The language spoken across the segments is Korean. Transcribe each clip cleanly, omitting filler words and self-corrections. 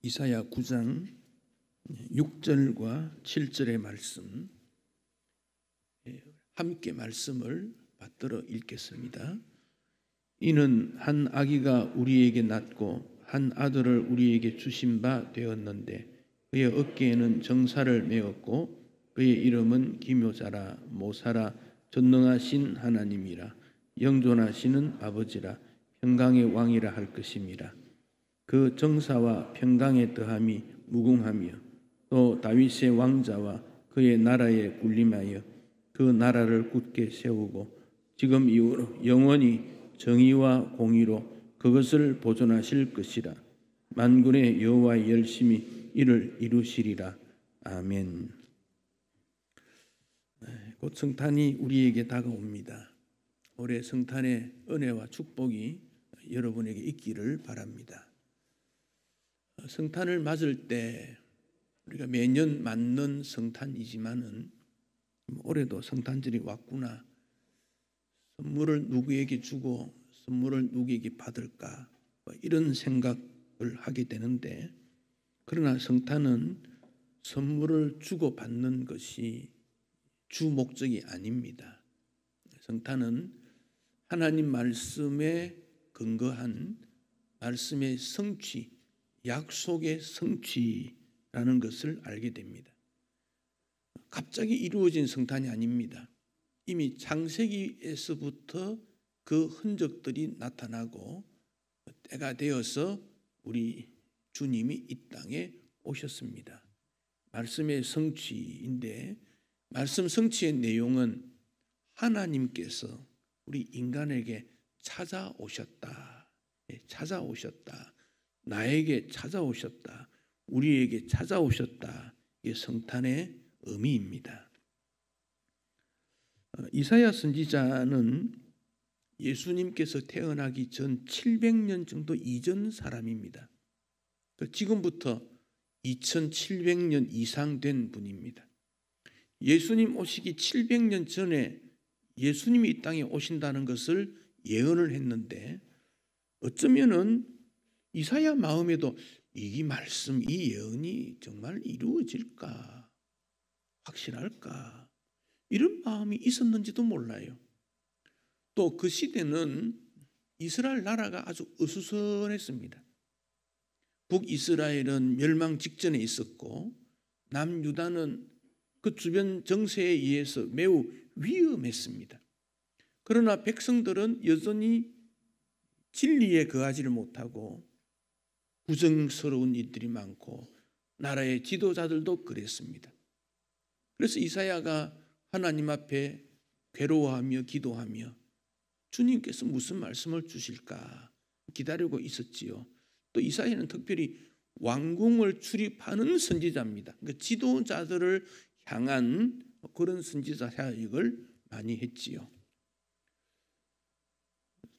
이사야 9장 6절과 7절의 말씀, 함께 말씀을 받들어 읽겠습니다. 이는 한 아기가 우리에게 낳고 한 아들을 우리에게 주신 바 되었는데 그의 어깨에는 정사를 메었고 그의 이름은 기묘자라 모사라 전능하신 하나님이라 영존하시는 아버지라 평강의 왕이라 할 것임이라. 그 정사와 평강의 더함이 무궁하며 또 다윗의 왕자와 그의 나라에 군림하여 그 나라를 굳게 세우고 지금 이후로 영원히 정의와 공의로 그것을 보존하실 것이라. 만군의 여호와의 열심히 이를 이루시리라. 아멘. 곧 성탄이 우리에게 다가옵니다. 올해 성탄의 은혜와 축복이 여러분에게 있기를 바랍니다. 성탄을 맞을 때 우리가 매년 맞는 성탄이지만은 올해도 성탄절이 왔구나. 선물을 누구에게 주고 선물을 누구에게 받을까 이런 생각을 하게 되는데, 그러나 성탄은 선물을 주고 받는 것이 주 목적이 아닙니다. 성탄은 하나님 말씀에 근거한 말씀의 성취, 약속의 성취라는 것을 알게 됩니다. 갑자기 이루어진 성탄이 아닙니다. 이미 창세기에서부터 그 흔적들이 나타나고 때가 되어서 우리 주님이 이 땅에 오셨습니다. 말씀의 성취인데, 말씀 성취의 내용은 하나님께서 우리 인간에게 찾아오셨다. 찾아오셨다. 나에게 찾아오셨다. 우리에게 찾아오셨다. 이게 성탄의 의미입니다. 이사야 선지자는 예수님께서 태어나기 전 700년 정도 이전 사람입니다. 지금부터 2700년 이상 된 분입니다. 예수님 오시기 700년 전에 예수님이 이 땅에 오신다는 것을 예언을 했는데, 어쩌면은 이사야 마음에도 이 말씀, 이 예언이 정말 이루어질까? 확실할까? 이런 마음이 있었는지도 몰라요. 또 그 시대는 이스라엘 나라가 아주 어수선했습니다. 북이스라엘은 멸망 직전에 있었고 남유다는 그 주변 정세에 의해서 매우 위험했습니다. 그러나 백성들은 여전히 진리에 거하지를 못하고 부정스러운 일들이 많고 나라의 지도자들도 그랬습니다. 그래서 이사야가 하나님 앞에 괴로워하며 기도하며 주님께서 무슨 말씀을 주실까 기다리고 있었지요. 또 이사야는 특별히 왕궁을 출입하는 선지자입니다. 그러니까 지도자들을 향한 그런 선지자 사역을 많이 했지요.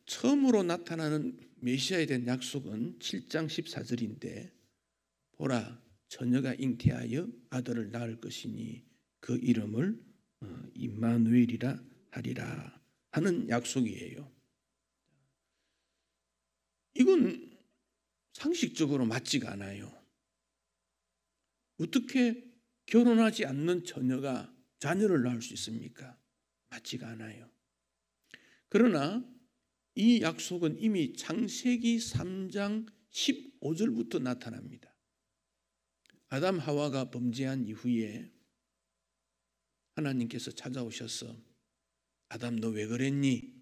처음으로 나타나는 메시아에 대한 약속은 7장 14절인데 보라 처녀가 잉태하여 아들을 낳을 것이니 그 이름을 임마누엘이라 하리라 하는 약속이에요. 이건 상식적으로 맞지가 않아요. 어떻게 결혼하지 않는 처녀가 자녀를 낳을 수 있습니까? 맞지가 않아요. 그러나 이 약속은 이미 창세기 3장 15절부터 나타납니다. 아담 하와가 범죄한 이후에 하나님께서 찾아오셔서 아담 너 왜 그랬니?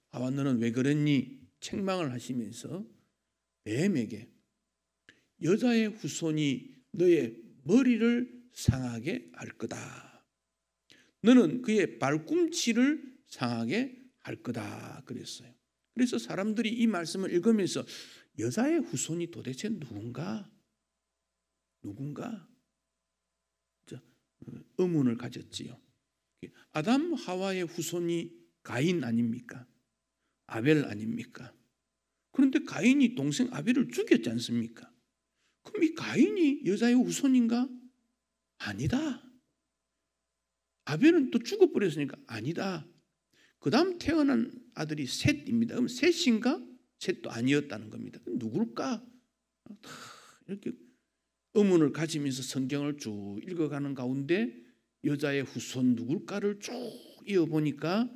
하와 너는 왜 그랬니? 책망을 하시면서 뱀에게 여자의 후손이 너의 머리를 상하게 할 거다. 너는 그의 발꿈치를 상하게 할 거다 그랬어요. 그래서 사람들이 이 말씀을 읽으면서 여자의 후손이 도대체 누군가 의문을 가졌지요. 아담 하와의 후손이 가인 아닙니까? 아벨 아닙니까? 그런데 가인이 동생 아벨을 죽였지 않습니까? 그럼 이 가인이 여자의 후손인가? 아니다. 아벨은 또 죽어버렸으니까 아니다. 그 다음 태어난 아들이 셋입니다. 그럼 셋인가? 셋도 아니었다는 겁니다. 누굴까? 이렇게 의문을 가지면서 성경을 쭉 읽어가는 가운데 여자의 후손 누굴까를 쭉 이어보니까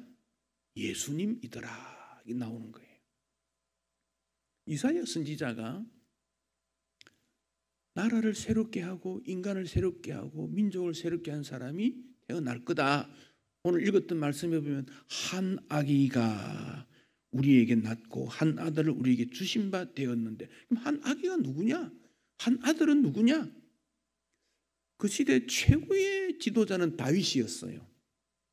예수님이더라 이 나오는 거예요. 이사야 선지자가 나라를 새롭게 하고 인간을 새롭게 하고 민족을 새롭게 한 사람이 태어날 거다. 오늘 읽었던 말씀에 보면 한 아기가 우리에게 낳고 한 아들을 우리에게 주신 바 되었는데, 그럼 한 아기가 누구냐? 한 아들은 누구냐? 그 시대 최고의 지도자는 다윗이었어요.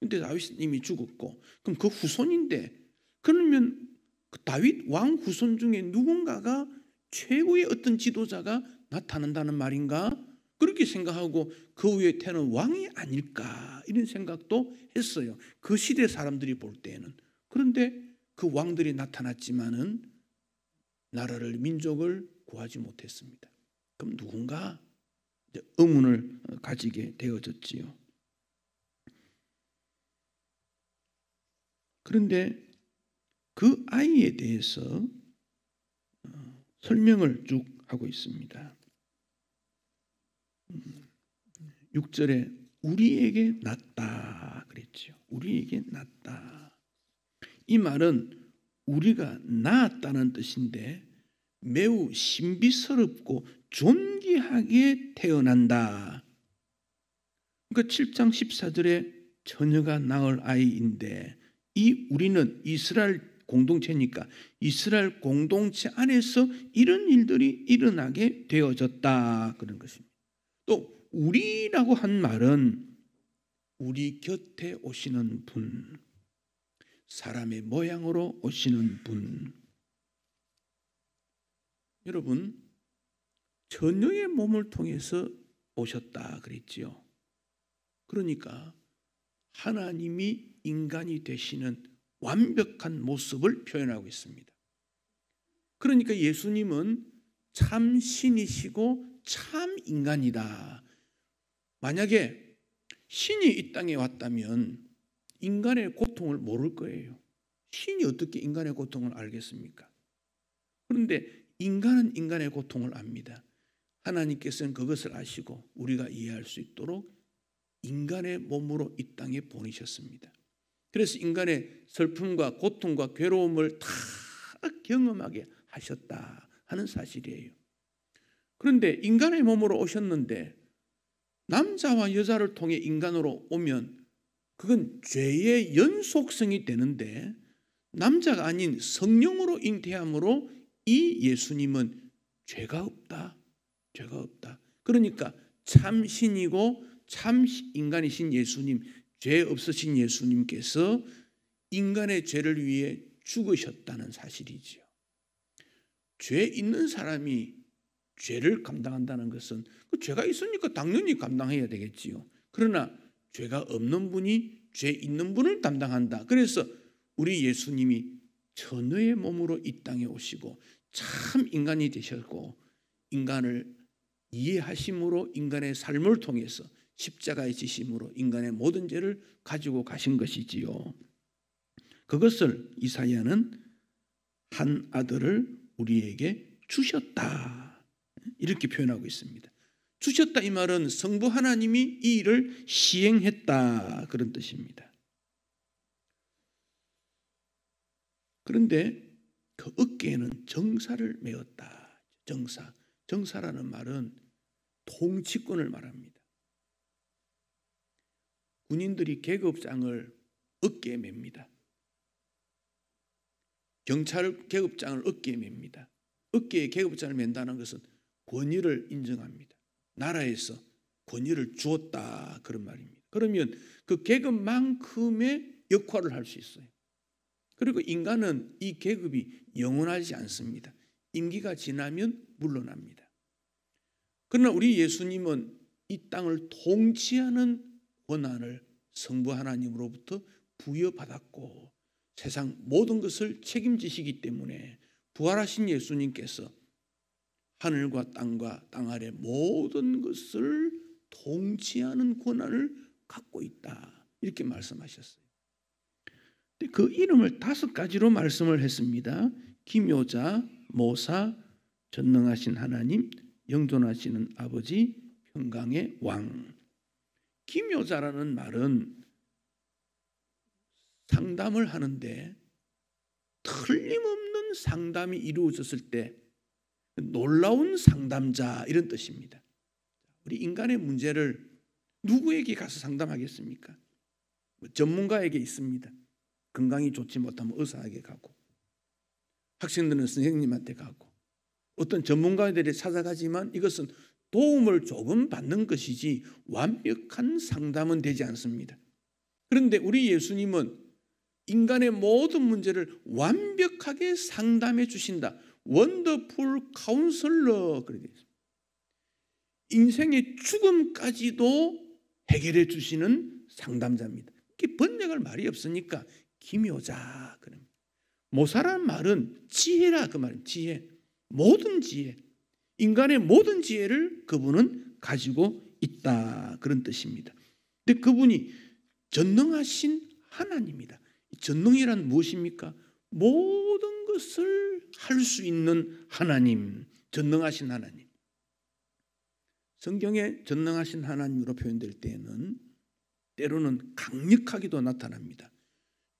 근데 다윗은 이미 죽었고, 그럼 그 후손인데, 그러면 그 다윗 왕 후손 중에 누군가가 최고의 어떤 지도자가 나타난다는 말인가? 그렇게 생각하고 그 위에 태어난 왕이 아닐까 이런 생각도 했어요. 그 시대 사람들이 볼 때에는. 그런데 그 왕들이 나타났지만은 나라를 민족을 구하지 못했습니다. 그럼 누군가 이제 의문을 가지게 되어졌지요. 그런데 그 아이에 대해서 설명을 쭉 하고 있습니다. 6절에 우리에게 낳다 그랬죠. 우리에게 낳다. 이 말은 우리가 낳았다는 뜻인데 매우 신비스럽고 존귀하게 태어난다. 그러니까 7장 14절에 처녀가 낳을 아이인데, 이 우리는 이스라엘 공동체니까 이스라엘 공동체 안에서 이런 일들이 일어나게 되어졌다 그런 것입니다. 또 우리라고 한 말은 우리 곁에 오시는 분, 사람의 모양으로 오시는 분. 여러분, 처녀의 몸을 통해서 오셨다 그랬지요. 그러니까 하나님이 인간이 되시는 완벽한 모습을 표현하고 있습니다. 그러니까 예수님은 참 신이시고 참 인간이다. 만약에 신이 이 땅에 왔다면 인간의 고통을 모를 거예요. 신이 어떻게 인간의 고통을 알겠습니까? 그런데 인간은 인간의 고통을 압니다. 하나님께서는 그것을 아시고 우리가 이해할 수 있도록 인간의 몸으로 이 땅에 보내셨습니다. 그래서 인간의 슬픔과 고통과 괴로움을 다 경험하게 하셨다 하는 사실이에요. 그런데 인간의 몸으로 오셨는데 남자와 여자를 통해 인간으로 오면 그건 죄의 연속성이 되는데, 남자가 아닌 성령으로 잉태함으로 이 예수님은 죄가 없다. 죄가 없다. 그러니까 참 신이고 참 인간이신 예수님, 죄 없으신 예수님께서 인간의 죄를 위해 죽으셨다는 사실이지요. 죄 있는 사람이 죄를 감당한다는 것은 그 죄가 있으니까 당연히 감당해야 되겠지요. 그러나 죄가 없는 분이 죄 있는 분을 담당한다. 그래서 우리 예수님이 처녀의 몸으로 이 땅에 오시고 참 인간이 되셨고 인간을 이해하심으로 인간의 삶을 통해서 십자가의 지심으로 인간의 모든 죄를 가지고 가신 것이지요. 그것을 이사야는 한 아들을 우리에게 주셨다 이렇게 표현하고 있습니다. 주셨다 이 말은 성부 하나님이 이 일을 시행했다 그런 뜻입니다. 그런데 그 어깨에는 정사를 메었다. 정사라는 말은 통치권을 말합니다. 군인들이 계급장을 어깨에 맵니다. 경찰 계급장을 어깨에 맵니다. 어깨에 계급장을 맨다는 것은 권위를 인정합니다. 나라에서 권위를 주었다 그런 말입니다. 그러면 그 계급만큼의 역할을 할 수 있어요. 그리고 인간은 이 계급이 영원하지 않습니다. 임기가 지나면 물러납니다. 그러나 우리 예수님은 이 땅을 통치하는 권한을 성부 하나님으로부터 부여받았고 세상 모든 것을 책임지시기 때문에 부활하신 예수님께서 하늘과 땅과 땅 아래 모든 것을 통치하는 권한을 갖고 있다 이렇게 말씀하셨어요. 그 이름을 5가지로 말씀을 했습니다. 기묘자, 모사, 전능하신 하나님, 영존하시는 아버지, 평강의 왕. 기묘자라는 말은 상담을 하는데 틀림없는 상담이 이루어졌을 때 놀라운 상담자, 이런 뜻입니다. 우리 인간의 문제를 누구에게 가서 상담하겠습니까? 전문가에게 있습니다. 건강이 좋지 못하면 의사에게 가고, 학생들은 선생님한테 가고, 어떤 전문가들이 찾아가지만 이것은 도움을 조금 받는 것이지 완벽한 상담은 되지 않습니다. 그런데 우리 예수님은 인간의 모든 문제를 완벽하게 상담해 주신다. 원더풀 카운슬러, 그래 있습니다. 인생의 죽음까지도 해결해 주시는 상담자입니다. 이게 번역할 말이 없으니까 기묘자 그럽니다. 모사란 말은 지혜라, 그 말은 지혜, 모든 지혜, 인간의 모든 지혜를 그분은 가지고 있다, 그런 뜻입니다. 근데 그분이 전능하신 하나님이다. 전능이란 무엇입니까? 모든 것을 할 수 있는 하나님, 전능하신 하나님. 성경에 전능하신 하나님으로 표현될 때에는 때로는 강력하게도 나타납니다.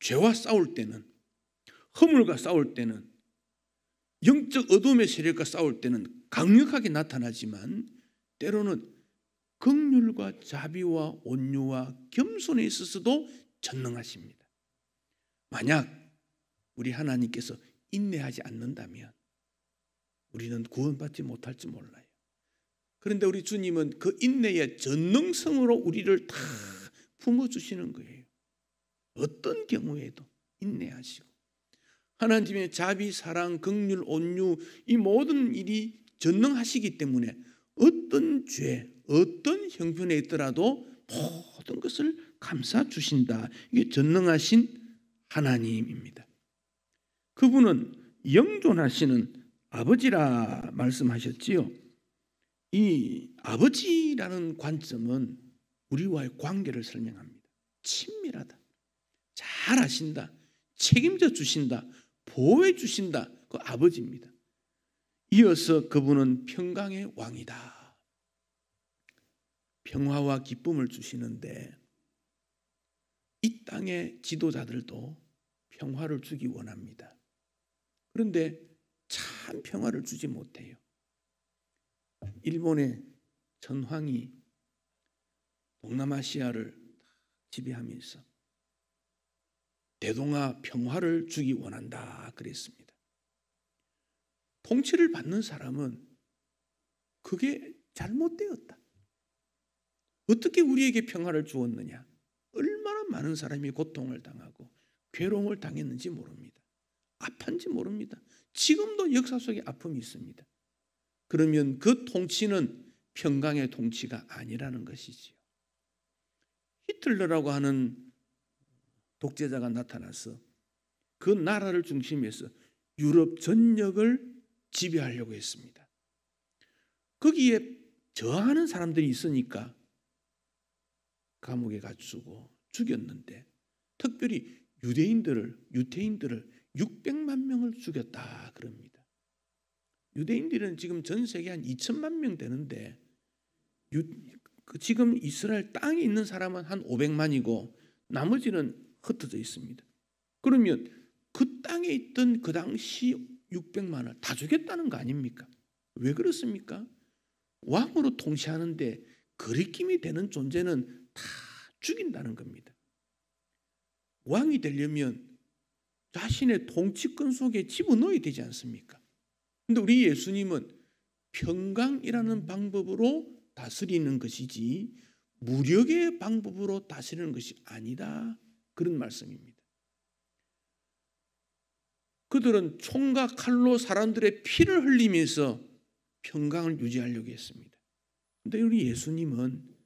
죄와 싸울 때는, 허물과 싸울 때는, 영적 어둠의 세력과 싸울 때는 강력하게 나타나지만 때로는 긍휼과 자비와 온유와 겸손에 있어서도 전능하십니다. 만약 우리 하나님께서 인내하지 않는다면 우리는 구원받지 못할지 몰라요. 그런데 우리 주님은 그 인내의 전능성으로 우리를 다 품어주시는 거예요. 어떤 경우에도 인내하시고, 하나님의 자비, 사랑, 긍휼, 온유, 이 모든 일이 전능하시기 때문에 어떤 죄, 어떤 형편에 있더라도 모든 것을 감싸 주신다. 이게 전능하신 하나님입니다. 그분은 영존하시는 아버지라 말씀하셨지요. 이 아버지라는 관점은 우리와의 관계를 설명합니다. 친밀하다, 잘 아신다, 책임져 주신다, 보호해 주신다. 그 아버지입니다. 이어서 그분은 평강의 왕이다. 평화와 기쁨을 주시는데 이 땅의 지도자들도 평화를 주기 원합니다. 그런데 참 평화를 주지 못해요. 일본의 전황이 동남아시아를 지배하면서 대동아 평화를 주기 원한다 그랬습니다. 통치를 받는 사람은 그게 잘못되었다. 어떻게 우리에게 평화를 주었느냐? 얼마나 많은 사람이 고통을 당하고 괴로움을 당했는지 모릅니다. 아픈지 모릅니다. 지금도 역사 속에 아픔이 있습니다. 그러면 그 통치는 평강의 통치가 아니라는 것이지요. 히틀러라고 하는 독재자가 나타나서 그 나라를 중심해서 유럽 전역을 지배하려고 했습니다. 거기에 저항하는 사람들이 있으니까 감옥에 갇히고 죽였는데, 특별히 유태인들을 600만 명을 죽였다 그럽니다. 유대인들은 지금 전 세계 한 2천만 명 되는데 지금 이스라엘 땅에 있는 사람은 한 500만이고 나머지는 흩어져 있습니다. 그러면 그 땅에 있던 그 당시 600만을 다 죽였다는 거 아닙니까? 왜 그렇습니까? 왕으로 통치하는데 거리낌이 되는 존재는 다 죽인다는 겁니다. 왕이 되려면 자신의 통치권 속에 집어넣어야 되지 않습니까? 그런데 우리 예수님은 평강이라는 방법으로 다스리는 것이지 무력의 방법으로 다스리는 것이 아니다, 그런 말씀입니다. 그들은 총과 칼로 사람들의 피를 흘리면서 평강을 유지하려고 했습니다. 그런데 우리 예수님은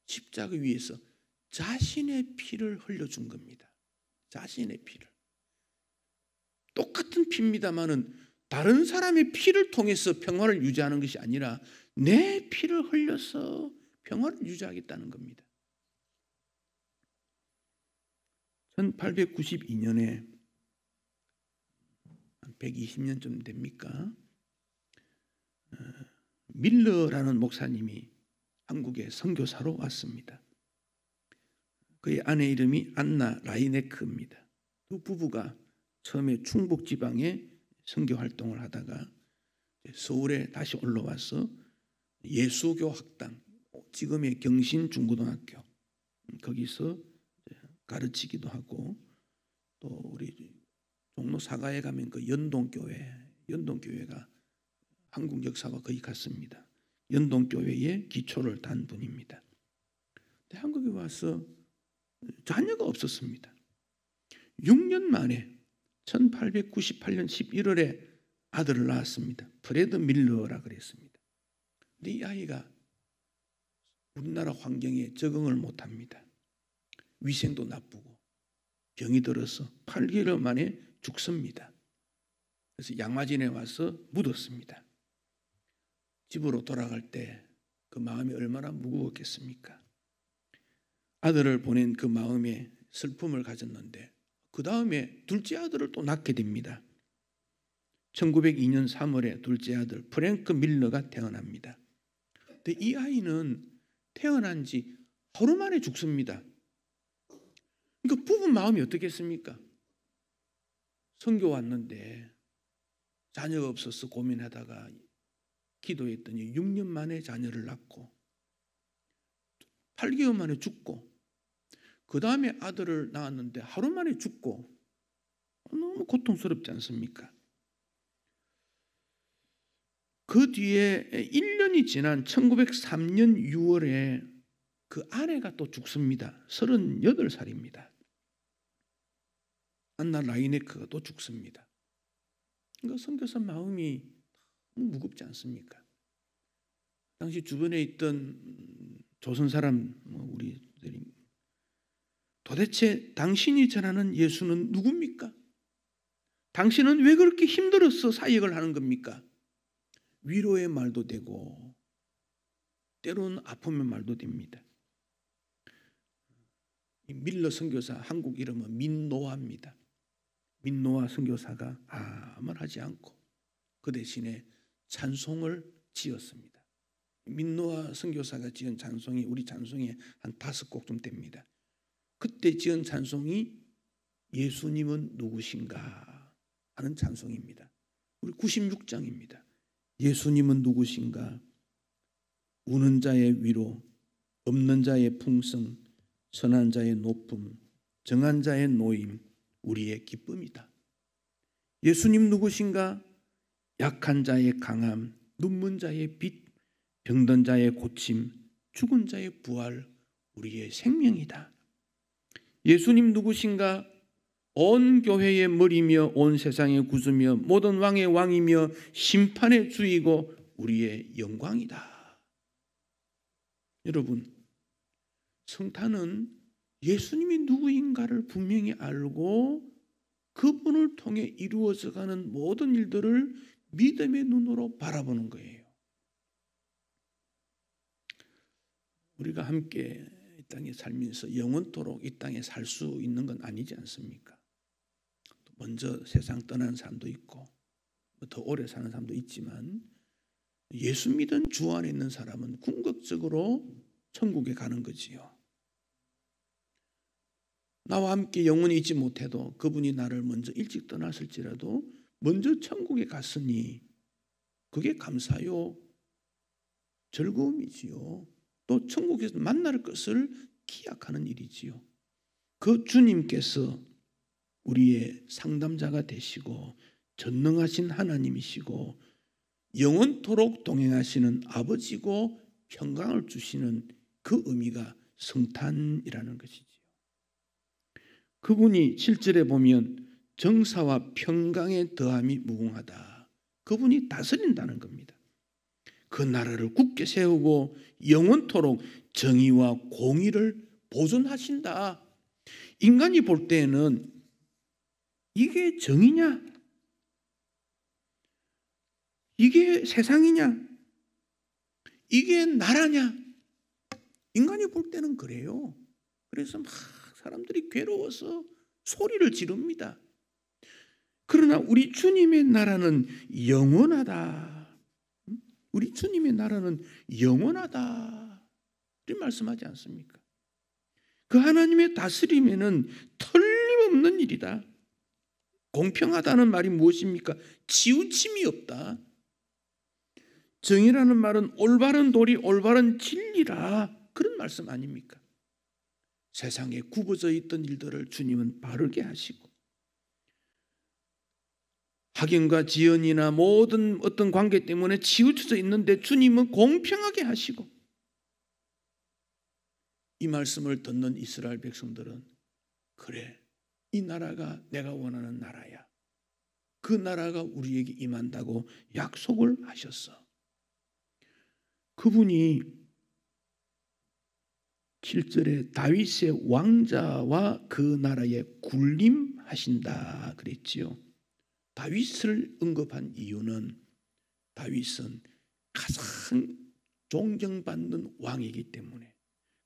십자가 위에서 자신의 피를 흘려준 겁니다. 자신의 피를. 똑같은 피입니다마는 다른 사람의 피를 통해서 평화를 유지하는 것이 아니라 내 피를 흘려서 평화를 유지하겠다는 겁니다. 1892년에 120년쯤 됩니까? 밀러라는 목사님이 한국에 선교사로 왔습니다. 그의 아내 이름이 안나 라이네크입니다. 두 부부가 처음에 충북 지방에 선교 활동을 하다가 서울에 다시 올라와서 예수교 학당, 지금의 경신중고등학교 거기서 가르치기도 하고, 또 우리 종로 사가에 가면 그 연동교회가 한국 역사와 거의 같습니다. 연동교회의 기초를 단 분입니다. 근데 한국에 와서 자녀가 없었습니다. 6년 만에 1898년 11월에 아들을 낳았습니다. 프레드 밀러라 그랬습니다. 근데 이 아이가 우리나라 환경에 적응을 못합니다. 위생도 나쁘고 병이 들어서 8개월 만에 죽습니다. 그래서 양화진에 와서 묻었습니다. 집으로 돌아갈 때 그 마음이 얼마나 무거웠겠습니까? 아들을 보낸 그 마음에 슬픔을 가졌는데 그 다음에 둘째 아들을 또 낳게 됩니다. 1902년 3월에 둘째 아들 프랭크 밀러가 태어납니다. 근데 이 아이는 태어난 지 하루 만에 죽습니다. 그러니까 부부 마음이 어떻겠습니까? 선교 왔는데 자녀가 없어서 고민하다가 기도했더니 6년 만에 자녀를 낳고 8개월 만에 죽고, 그 다음에 아들을 낳았는데 하루 만에 죽고, 너무 고통스럽지 않습니까? 그 뒤에 1년이 지난 1903년 6월에 그 아내가 또 죽습니다. 38살입니다. 안나 라이네크가 또 죽습니다. 그러니까 선교사 마음이 너무 무겁지 않습니까? 당시 주변에 있던 조선 사람 우리들이 도대체 당신이 전하는 예수는 누굽니까? 당신은 왜 그렇게 힘들어서 사역을 하는 겁니까? 위로의 말도 되고 때로는 아픔의 말도 됩니다. 이 밀러 선교사 한국 이름은 민노아입니다. 민노아 선교사가 아무 말 하지 않고 그 대신에 찬송을 지었습니다. 민노아 선교사가 지은 찬송이 우리 찬송에 한 5곡 됩니다. 그때 지은 찬송이 예수님은 누구신가 하는 찬송입니다. 우리 96장입니다. 예수님은 누구신가? 우는 자의 위로, 없는 자의 풍성, 선한 자의 높음, 정한 자의 노임, 우리의 기쁨이다. 예수님 누구신가? 약한 자의 강함, 눈먼 자의 빛, 병든 자의 고침, 죽은 자의 부활, 우리의 생명이다. 예수님 누구신가? 온 교회의 머리며 온 세상의 구주며 모든 왕의 왕이며 심판의 주이고 우리의 영광이다. 여러분, 성탄은 예수님이 누구인가를 분명히 알고 그분을 통해 이루어져가는 모든 일들을 믿음의 눈으로 바라보는 거예요. 우리가 함께 이 땅에 살면서 영원토록 이 땅에 살 수 있는 건 아니지 않습니까? 먼저 세상 떠난 사람도 있고 더 오래 사는 사람도 있지만 예수 믿은 주 안에 있는 사람은 궁극적으로 천국에 가는 거지요. 나와 함께 영원히 있지 못해도 그분이 나를 먼저 일찍 떠났을지라도 먼저 천국에 갔으니 그게 감사요, 즐거움이지요. 또 천국에서 만날 것을 기약하는 일이지요. 그 주님께서 우리의 상담자가 되시고 전능하신 하나님이시고 영원토록 동행하시는 아버지고 평강을 주시는 그 의미가 성탄이라는 것이지요. 그분이 7절에 보면 정사와 평강의 더함이 무궁하다. 그분이 다스린다는 겁니다. 그 나라를 굳게 세우고 영원토록 정의와 공의를 보존하신다. 인간이 볼 때에는 이게 정의냐? 이게 세상이냐? 이게 나라냐? 인간이 볼 때는 그래요. 그래서 막 사람들이 괴로워서 소리를 지릅니다. 그러나 우리 주님의 나라는 영원하다. 우리 주님의 나라는 영원하다 이렇게 말씀하지 않습니까? 그 하나님의 다스림에는 틀림없는 일이다. 공평하다는 말이 무엇입니까? 치우침이 없다. 정의라는 말은 올바른 도리, 올바른 진리라, 그런 말씀 아닙니까? 세상에 굽어져 있던 일들을 주님은 바르게 하시고, 학연과 지연이나 모든 어떤 관계 때문에 치우쳐져 있는데 주님은 공평하게 하시고, 이 말씀을 듣는 이스라엘 백성들은 그래, 이 나라가 내가 원하는 나라야. 그 나라가 우리에게 임한다고 약속을 하셨어. 그분이 7절에 다윗의 왕자와 그 나라에 군림하신다 그랬지요. 다윗을 언급한 이유는 다윗은 가장 존경받는 왕이기 때문에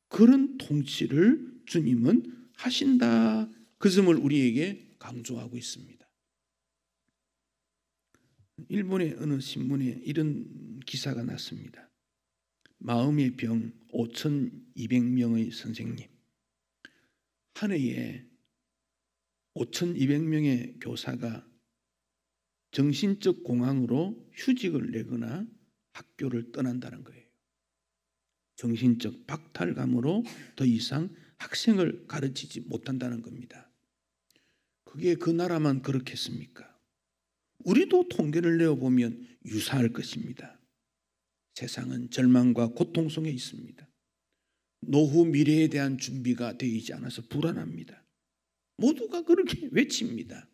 그런 통치를 주님은 하신다, 그 점을 우리에게 강조하고 있습니다. 일본의 어느 신문에 이런 기사가 났습니다. 마음의 병 5,200명의 선생님, 한 해에 5,200명의 교사가 정신적 공황으로 휴직을 내거나 학교를 떠난다는 거예요. 정신적 박탈감으로 더 이상 학생을 가르치지 못한다는 겁니다. 그게 그 나라만 그렇겠습니까? 우리도 통계를 내어보면 유사할 것입니다. 세상은 절망과 고통 속에 있습니다. 노후 미래에 대한 준비가 되지 않아서 불안합니다. 모두가 그렇게 외칩니다.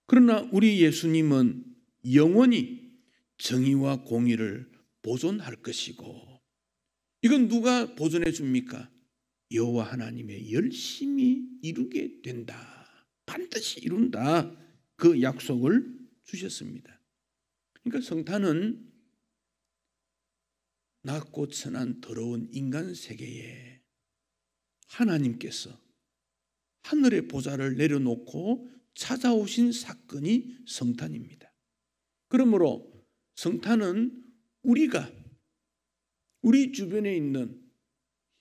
그러나 우리 예수님은 영원히 정의와 공의를 보존할 것이고, 이건 누가 보존해 줍니까? 여호와 하나님의 열심히 이루게 된다. 반드시 이룬다. 그 약속을 주셨습니다. 그러니까 성탄은 낮고 천한 더러운 인간 세계에 하나님께서 하늘의 보좌를 내려놓고 찾아오신 사건이 성탄입니다. 그러므로 성탄은 우리가 우리 주변에 있는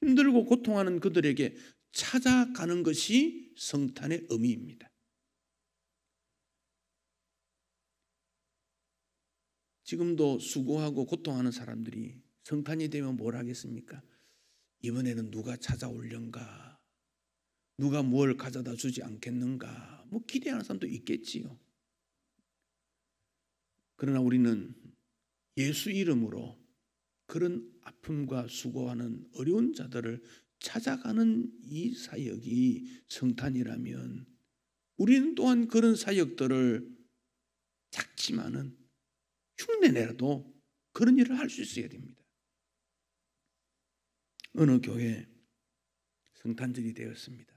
힘들고 고통하는 그들에게 찾아가는 것이 성탄의 의미입니다. 지금도 수고하고 고통하는 사람들이 성탄이 되면 뭘 하겠습니까? 이번에는 누가 찾아올련가? 누가 뭘 가져다 주지 않겠는가? 뭐 기대하는 사람도 있겠지요. 그러나 우리는 예수 이름으로 그런 아픔과 수고하는 어려운 자들을 찾아가는 이 사역이 성탄이라면, 우리는 또한 그런 사역들을 작지만은 흉내내라도 그런 일을 할 수 있어야 됩니다. 어느 교회 성탄절이 되었습니다.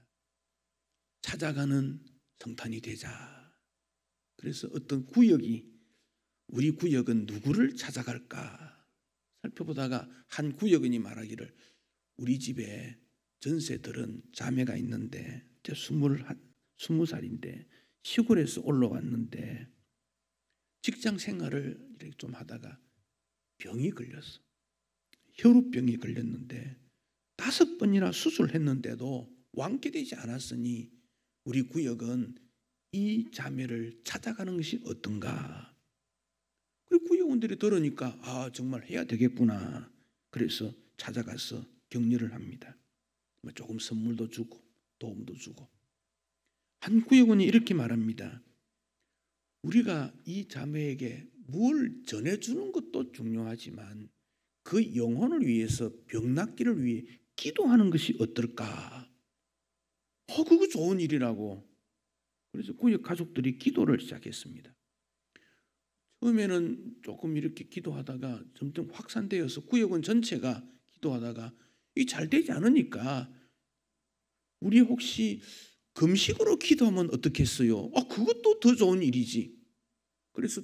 찾아가는 성탄이 되자. 그래서 어떤 구역이, 우리 구역은 누구를 찾아갈까 살펴보다가 한 구역원이 말하기를, 우리 집에 전세들은 자매가 있는데 20살인데 시골에서 올라왔는데 직장 생활을 이렇게 좀 하다가 병이 걸렸어. 혈우병이 걸렸는데 5번이나 수술했는데도 완쾌되지 않았으니 우리 구역은 이 자매를 찾아가는 것이 어떤가. 그리고 구역원들이 들으니까 아, 정말 해야 되겠구나. 그래서 찾아가서 격려를 합니다. 조금 선물도 주고 도움도 주고. 한 구역원이 이렇게 말합니다. 우리가 이 자매에게 뭘 전해주는 것도 중요하지만 그 영혼을 위해서, 병 낫기를 위해 기도하는 것이 어떨까? 그거 좋은 일이라고. 그래서 구역 가족들이 기도를 시작했습니다. 처음에는 조금 이렇게 기도하다가 점점 확산되어서 구역원 전체가 기도하다가 이게 잘 되지 않으니까 우리 혹시 금식으로 기도하면 어떻겠어요? 그것도 더 좋은 일이지. 그래서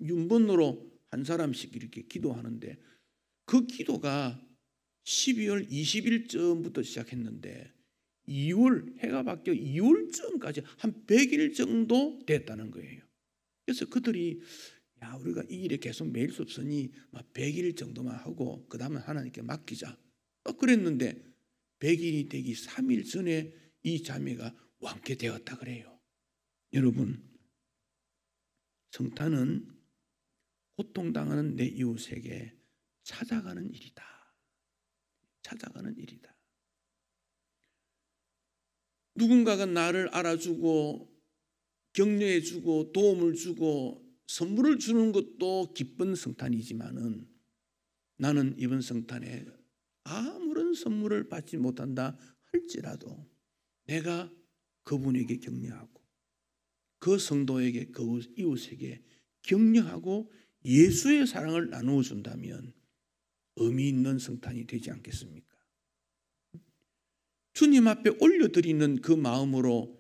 윤번으로 한 사람씩 이렇게 기도하는데, 그 기도가 12월 20일쯤부터 시작했는데 2월, 해가 바뀌어 2월쯤까지 한 100일 정도 됐다는 거예요. 그래서 그들이 야, 우리가 이 일에 계속 매일 수 없으니 100일 정도만 하고 그 다음에 하나님께 맡기자. 그랬는데 100일이 되기 3일 전에 이 자매가 완쾌되었다 그래요. 여러분, 성탄은 고통당하는 내 이웃에게 찾아가는 일이다. 찾아가는 일이다. 누군가가 나를 알아주고 격려해주고 도움을 주고 선물을 주는 것도 기쁜 성탄이지만은 나는 이번 성탄에 아무런 선물을 받지 못한다 할지라도 내가 그분에게 격려하고 그 성도에게 그 이웃에게 격려하고 예수의 사랑을 나누어 준다면 의미 있는 성탄이 되지 않겠습니까? 주님 앞에 올려드리는 그 마음으로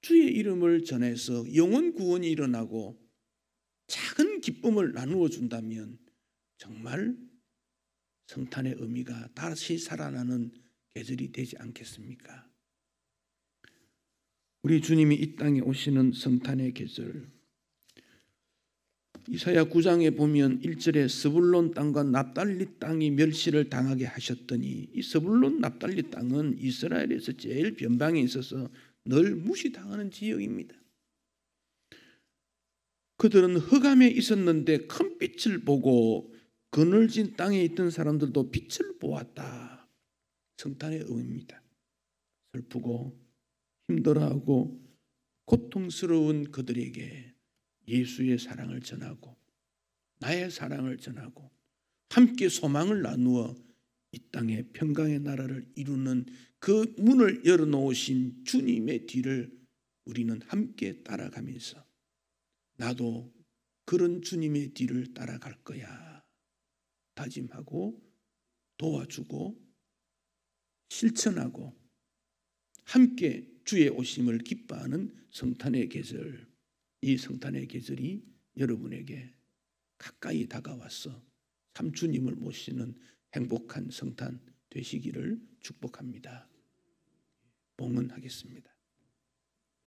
주의 이름을 전해서 영혼 구원이 일어나고 작은 기쁨을 나누어 준다면 정말 성탄의 의미가 다시 살아나는 계절이 되지 않겠습니까? 우리 주님이 이 땅에 오시는 성탄의 계절, 이사야 9장에 보면 1절에 스불론 땅과 납달리 땅이 멸시를 당하게 하셨더니, 이 스불론 납달리 땅은 이스라엘에서 제일 변방에 있어서 늘 무시당하는 지역입니다. 그들은 흑암에 있었는데 큰 빛을 보고 그늘진 땅에 있던 사람들도 빛을 보았다. 성탄의 의미입니다. 슬프고 힘들어하고 고통스러운 그들에게 예수의 사랑을 전하고 나의 사랑을 전하고 함께 소망을 나누어 이 땅에 평강의 나라를 이루는 그 문을 열어놓으신 주님의 뒤를 우리는 함께 따라가면서 나도 그런 주님의 뒤를 따라갈 거야 다짐하고 도와주고 실천하고 함께 주의 오심을 기뻐하는 성탄의 계절, 이 성탄의 계절이 여러분에게 가까이 다가와서 참 주님을 모시는 행복한 성탄 되시기를 축복합니다. 봉헌하겠습니다.